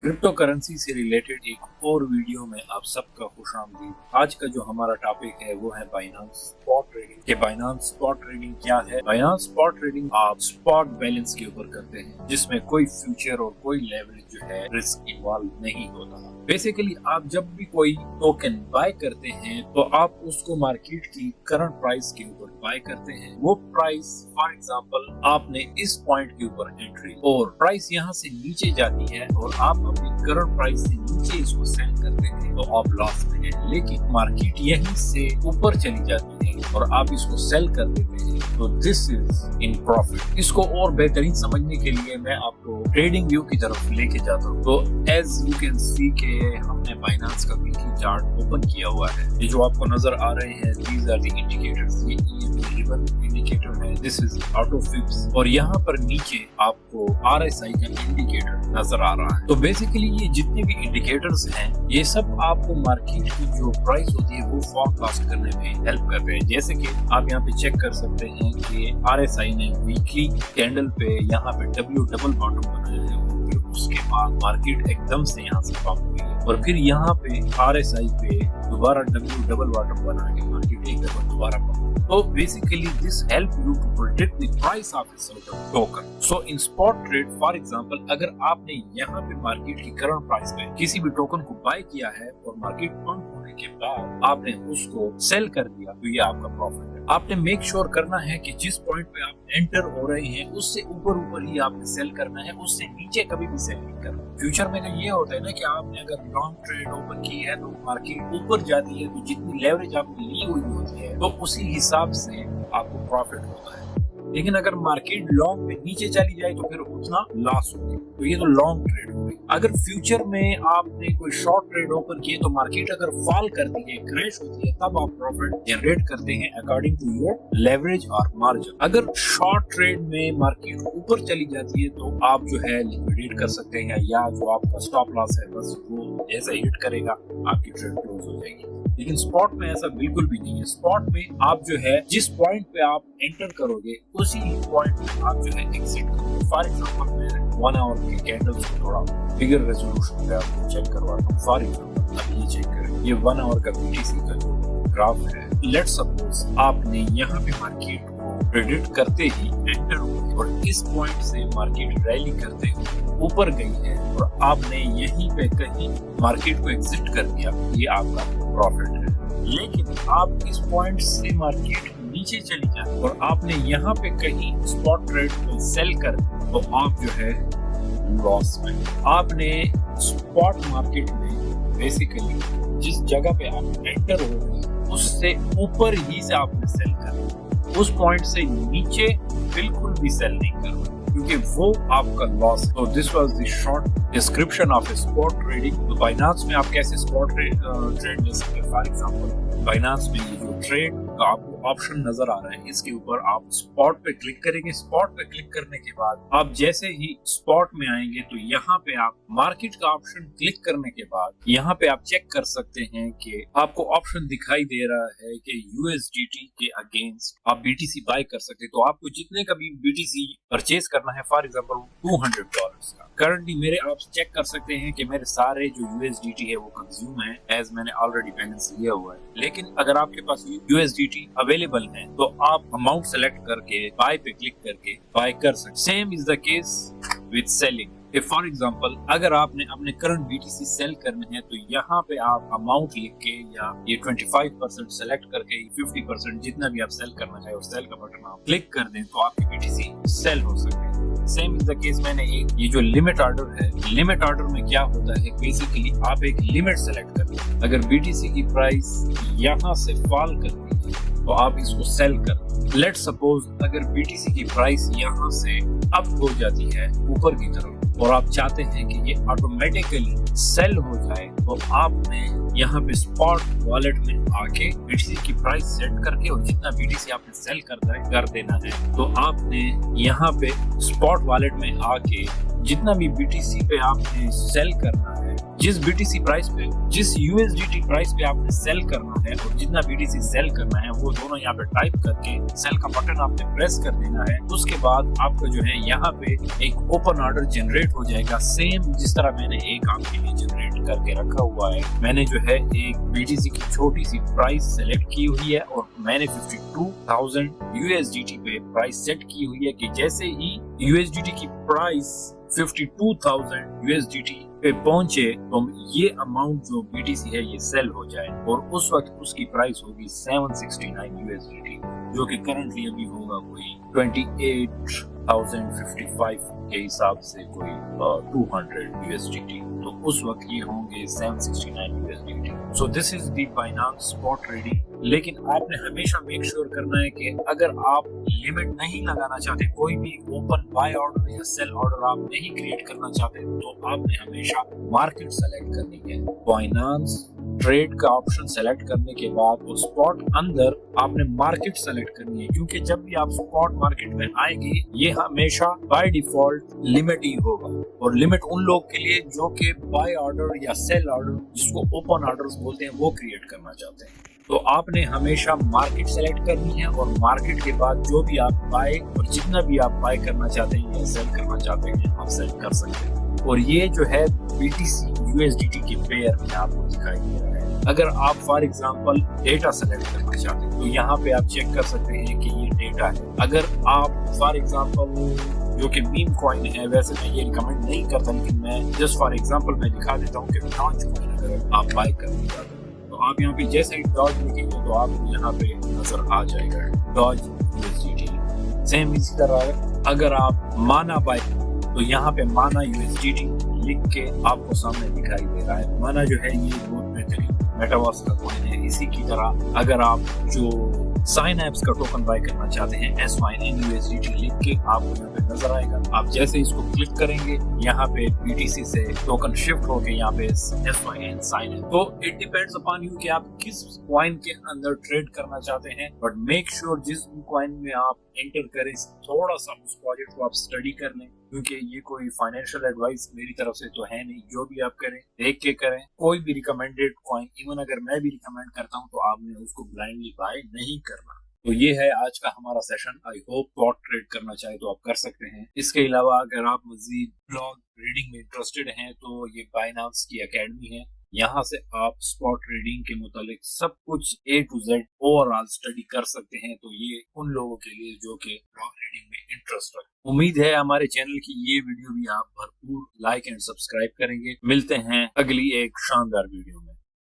Crypto currency से related एक और वीडियो में आप सबका खुशामदीद। आज का जो हमारा टॉपिक है वो है बाइनेंस स्पॉट ट्रेडिंग। कि बाइनेंस स्पॉट ट्रेडिंग क्या है। बाइनेंस स्पॉट ट्रेडिंग आप स्पॉट बैलेंस के ऊपर करते हैं जिसमें कोई फ्यूचर और कोई लेवरेज जो है रिस्क इन्वॉल्व नहीं होता। बेसिकली आप जब भी कोई टोकन बाय करते हैं तो आप उसको मार्केट की करंट प्राइस के ऊपर बाय करते हैं। वो प्राइस फॉर एग्जांपल आपने इस पॉइंट के ऊपर एंट्री और प्राइस यहाँ से नीचे जाती है और आप अपनी करंट प्राइस से नीचे इसको सेल करते हैं तो आप लॉस में हैं। लेकिन मार्केट यहीं से ऊपर चली जाती है और आप इसको सेल कर देते हैं तो दिस इज इन प्रॉफिट। इसको और बेहतरीन समझने के लिए मैं आपको ट्रेडिंग व्यू की तरफ लेके जाता हूँ। तो एज यू कैन सी के हमने बाइनेंस का वीकली चार्ट ओपन किया हुआ है। ये जो आपको नजर आ रहे हैं दीज आर द इंडिकेटर्स। ये EMA रिबन इंडिकेटर है, दिस इज ऑटो फिप्स और यहाँ पर नीचे आपको RSI का इंडिकेटर नजर आ रहा है। तो बेसिकली ये जितने भी इंडिकेटर्स हैं ये सब आपको मार्केट की जो प्राइस होती है वो फोरकास्ट करने में हेल्प करते हैं। जैसे कि आप यहाँ पे चेक कर सकते हैं कि RSI ने वीकली कैंडल पे यहाँ पे W डबल बॉटम बनाया है और फिर उसके बाद मार्केट एकदम से यहाँ से पंप हुई है और फिर यहाँ पे RSI पे दोबारा W डबल बॉटम बना के मार्केट एक दफा दोबारा पंप। तो basically this help you to predict the price of a certain token. So in spot trade for example अगर आपने यहाँ पे मार्केट की करंट प्राइस पे किसी भी टोकन को बाय किया है और मार्केट पंप होने के बाद आपने उसको सेल कर दिया तो ये आपका प्रॉफिट है। आपने मेक श्योर करना है कि जिस पॉइंट पे आप एंटर हो रहे हैं उससे ऊपर ही आपने सेल करना है, उससे नीचे कभी भी सेल नहीं करना। फ्यूचर में तो ये होता है ना कि आपने अगर लॉन्ग ट्रेड ओपन की है तो मार्केट ऊपर जाती है तो जितनी लेवरेज आपने ली हुई होती है तो उसी हिसाब से आपको प्रॉफिट होता है। लेकिन अगर मार्केट लॉन्ग में नीचे चली जाए तो फिर उतना लॉस होगा। तो ये तो लॉन्ग ट्रेड हो गई। अगर फ्यूचर में आपने कोई शॉर्ट ट्रेड ओपन किए तो मार्केट अगर फॉल करती है, क्रैश होती है, तब आप प्रॉफिट जनरेट करते हैं अकॉर्डिंग टू योर लेवरेज और मार्जिन। अगर शॉर्ट ट्रेड में मार्केट ऊपर चली जाती है तो आप जो है लिक्विडेट कर सकते हैं या जो आपका स्टॉप लॉस है बस वो जैसे हिट करेगा आपकी ट्रेड क्लोज हो जाएगी। लेकिन स्पॉट में ऐसा बिल्कुल भी नहीं है। स्पॉट में आप जो है जिस पॉइंट पे आप एंटर करोगे उसी पॉइंट पे आप जो है एग्जिट करोगे। फॉर एग्जांपल मैं 1 आवर के कैंडल्स को थोड़ा बिगर रेजोल्यूशन पे आपको चेक करवाता हूँ। फॉर एग्जांपल अब ये चेक करें, ये 1 आवर का BTC का जो ग्राफ है। लेट्स सपोज आपने यहाँ पे मार्केट को प्रेडिक्ट करते ही एंटर हुए और इस पॉइंट से मार्केट रैली करते हुए ऊपर गई है और आपने यहीं पे कहीं मार्केट को एग्जिट कर दिया, ये आपका प्रॉफिट है। लेकिन आप इस पॉइंट से मार्केट नीचे चली जाए और आपने यहाँ पे कहीं स्पॉट ट्रेड को सेल कर तो आप जो है लॉस में। आपने स्पॉट मार्केट में बेसिकली जिस जगह पे आप एंटर हो रहे हैं उससे ऊपर ही से आपने सेल करना, उस पॉइंट से नीचे बिल्कुल भी सेल नहीं करना क्योंकि वो आपका लॉस है। तो this was the short description of A spot trading. तो बाइनेंस में आप कैसे स्पॉट ट्रेड ले सकते हैं। फॉर एग्जांपल बाइनेंस में ये जो ट्रेड का आपको ऑप्शन नजर आ रहा है इसके ऊपर आप स्पॉट पे क्लिक करेंगे। स्पॉट पे क्लिक करने के बाद आप जैसे ही स्पॉट में आएंगे तो यहाँ पे आप मार्केट का ऑप्शन क्लिक करने के बाद यहाँ पे आप चेक कर सकते हैं कि आपको ऑप्शन दिखाई दे रहा है कि USDT के अगेंस्ट आप BTC बाय कर सकते हैं। तो आपको जितने का भी BTC परचेज करना है फॉर एग्जांपल $200 का, करंटली मेरे आप चेक कर सकते हैं कि मेरे सारे जो USDT है वो कंज्यूम है एज मैंने ऑलरेडी बैलेंस लिया हुआ है। लेकिन अगर आपके पास USDT अवेलेबल है तो आप अमाउंट सेलेक्ट करके बाय पे क्लिक करके बाय कर सकते। Same is the case with selling. For example अगर आपने अपने करंट BTC सेल करने हैं तो यहाँ पे आप अमाउंट लिख के या ये 25% सेलेक्ट करके 50% जितना भी आप सेल करना चाहे उस सेल का बटन आप क्लिक कर दें तो आपकी BTC सेल हो सकते हैं। सेम इज द केस मैंने एक ये जो लिमिट ऑर्डर है, लिमिट ऑर्डर में क्या होता है बेसिकली आप एक लिमिट सेलेक्ट करते हैं। अगर BTC की प्राइस यहाँ से फॉल करती है तो आप इसको सेल कर। लेट सपोज अगर BTC की प्राइस यहाँ से अप हो जाती है ऊपर की तरफ और आप चाहते हैं कि ये ऑटोमेटिकली सेल हो जाए तो आपने यहाँ पे स्पॉट वॉलेट में आके BTC की प्राइस सेट करके और जितना BTC आपने सेल कर देना है तो आपने यहाँ पे स्पॉट वॉलेट में आके जितना भी BTC पे आपने सेल करना है जिस बीटीसी प्राइस पे, जिस यूएसडीटी प्राइस पे आपने सेल करना है और जितना बीटीसी सेल करना है वो दोनों यहाँ पे टाइप करके सेल का बटन आपने प्रेस कर देना है। उसके बाद आपका जो है यहाँ पे एक ओपन ऑर्डर जनरेट हो जाएगा, सेम जिस तरह मैंने एक आपके लिए जनरेट करके रखा हुआ है। मैंने जो है एक बीटीसी की छोटी सी प्राइस सेलेक्ट की हुई है और मैंने 52,000 यूएसडीटी पे प्राइस सेट की हुई है कि जैसे ही यूएसडीटी की प्राइस 52,000 यूएसडीटी पे पहुंचे तो ये अमाउंट जो बीटीसी है ये सेल हो जाए और उस वक्त उसकी प्राइस होगी 769 यूएसडीटी, जो कि करंटली अभी होगा कोई 28,055 के हिसाब से कोई 200 यूएसडीटी। तो उस वक्त ये होंगे 769 USDT. So this is the Binance spot trading. लेकिन आपने हमेशा मेक श्योर करना है कि अगर आप लिमिट नहीं लगाना चाहते, कोई भी ओपन बाय ऑर्डर या सेल ऑर्डर आप नहीं क्रिएट करना चाहते, तो आपने हमेशा मार्केट सेलेक्ट करनी है। बाइनांस ट्रेड का ऑप्शन सेलेक्ट करने के बाद वो स्पॉट अंदर आपने मार्केट सेलेक्ट करनी है, क्योंकि जब भी आप स्पॉट मार्केट में आएंगे ये हमेशा बाय डिफॉल्ट लिमिट ही होगा और लिमिट उन लोग के लिए जो कि बाय ऑर्डर या सेल ऑर्डर, जिसको ओपन ऑर्डर्स बोलते हैं, वो क्रिएट करना चाहते हैं। तो आपने हमेशा मार्केट सेलेक्ट करनी है और मार्केट के बाद जो भी आप बाय और जितना भी आप बाय करना चाहते हैं या सेल करना चाहते हैं आप सेल कर सकते हैं। और ये जो है बीटीसी यूएसडीटी के पेयर में आपको दिखाई दे रहा है। अगर आप फॉर एग्जांपल डेटा सेलेक्ट करना चाहते हैं तो यहाँ पे आप चेक कर सकते हैं कि ये डेटा है। अगर आप फॉर एग्जांपल जो कि मीम कॉइन है, वैसे मैं ये रिकमेंड नहीं करता, लेकिन मैं जस्ट फॉर एग्जांपल मैं दिखा देता हूँ कि डॉज कॉइन अगर आप बाय करना चाहते हैं तो आप यहाँ पे जैसे ही डॉज लिखेंगे तो आपको यहाँ पे नजर आ जाएगा डॉज यूएसडीटी। सेम इसी तरह अगर आप माना बाय तो यहाँ पे माना यूएसडीटी लिख के आपको सामने दिखाई दे रहा है। माना जो है ये बहुत बेहतरीन मेटावर्स का कॉइन है। इसी की तरह अगर आप जो साइन एप्स का टोकन बाय करना चाहते हैं SYN USDT लिख के आपको यहाँ पे नजर आएगा। आप जैसे इसको क्लिक करेंगे यहाँ पे BTC से टोकन शिफ्ट होके यहाँ पे SYN साइन है। तो इट डिपेंड्स अपॉन यू कि आप किस कॉइन के अंदर ट्रेड करना चाहते हैं, बट मेक श्योर जिस कॉइन में आप एंटर करें थोड़ा सा उस प्रोजेक्ट को आप स्टडी कर लें, क्योंकि ये कोई फाइनेंशियल एडवाइस मेरी तरफ से तो है नहीं। जो भी आप करें देख के करें। कोई भी रिकमेंडेड कॉइन, इवन अगर मैं भी रिकमेंड करता हूँ तो आपने उसको ब्लाइंडली बाय नहीं करना। तो ये है आज का हमारा session. I hope spot trade करना चाहे तो आप कर सकते हैं। इसके अलावा अगर आप मजीद ब्लॉग रीडिंग में इंटरेस्टेड हैं तो ये बाइनांस की एकेडमी है। यहाँ से आप स्पॉट ट्रेडिंग के मुतालिक सब कुछ A to Z overall study कर सकते हैं। तो ये उन लोगों के लिए जो कि ब्लॉग रीडिंग में इंटरेस्ट रखते हैं। उम्मीद है हमारे चैनल की ये वीडियो भी आप भरपूर लाइक एंड सब्सक्राइब करेंगे। मिलते हैं अगली एक शानदार वीडियो में।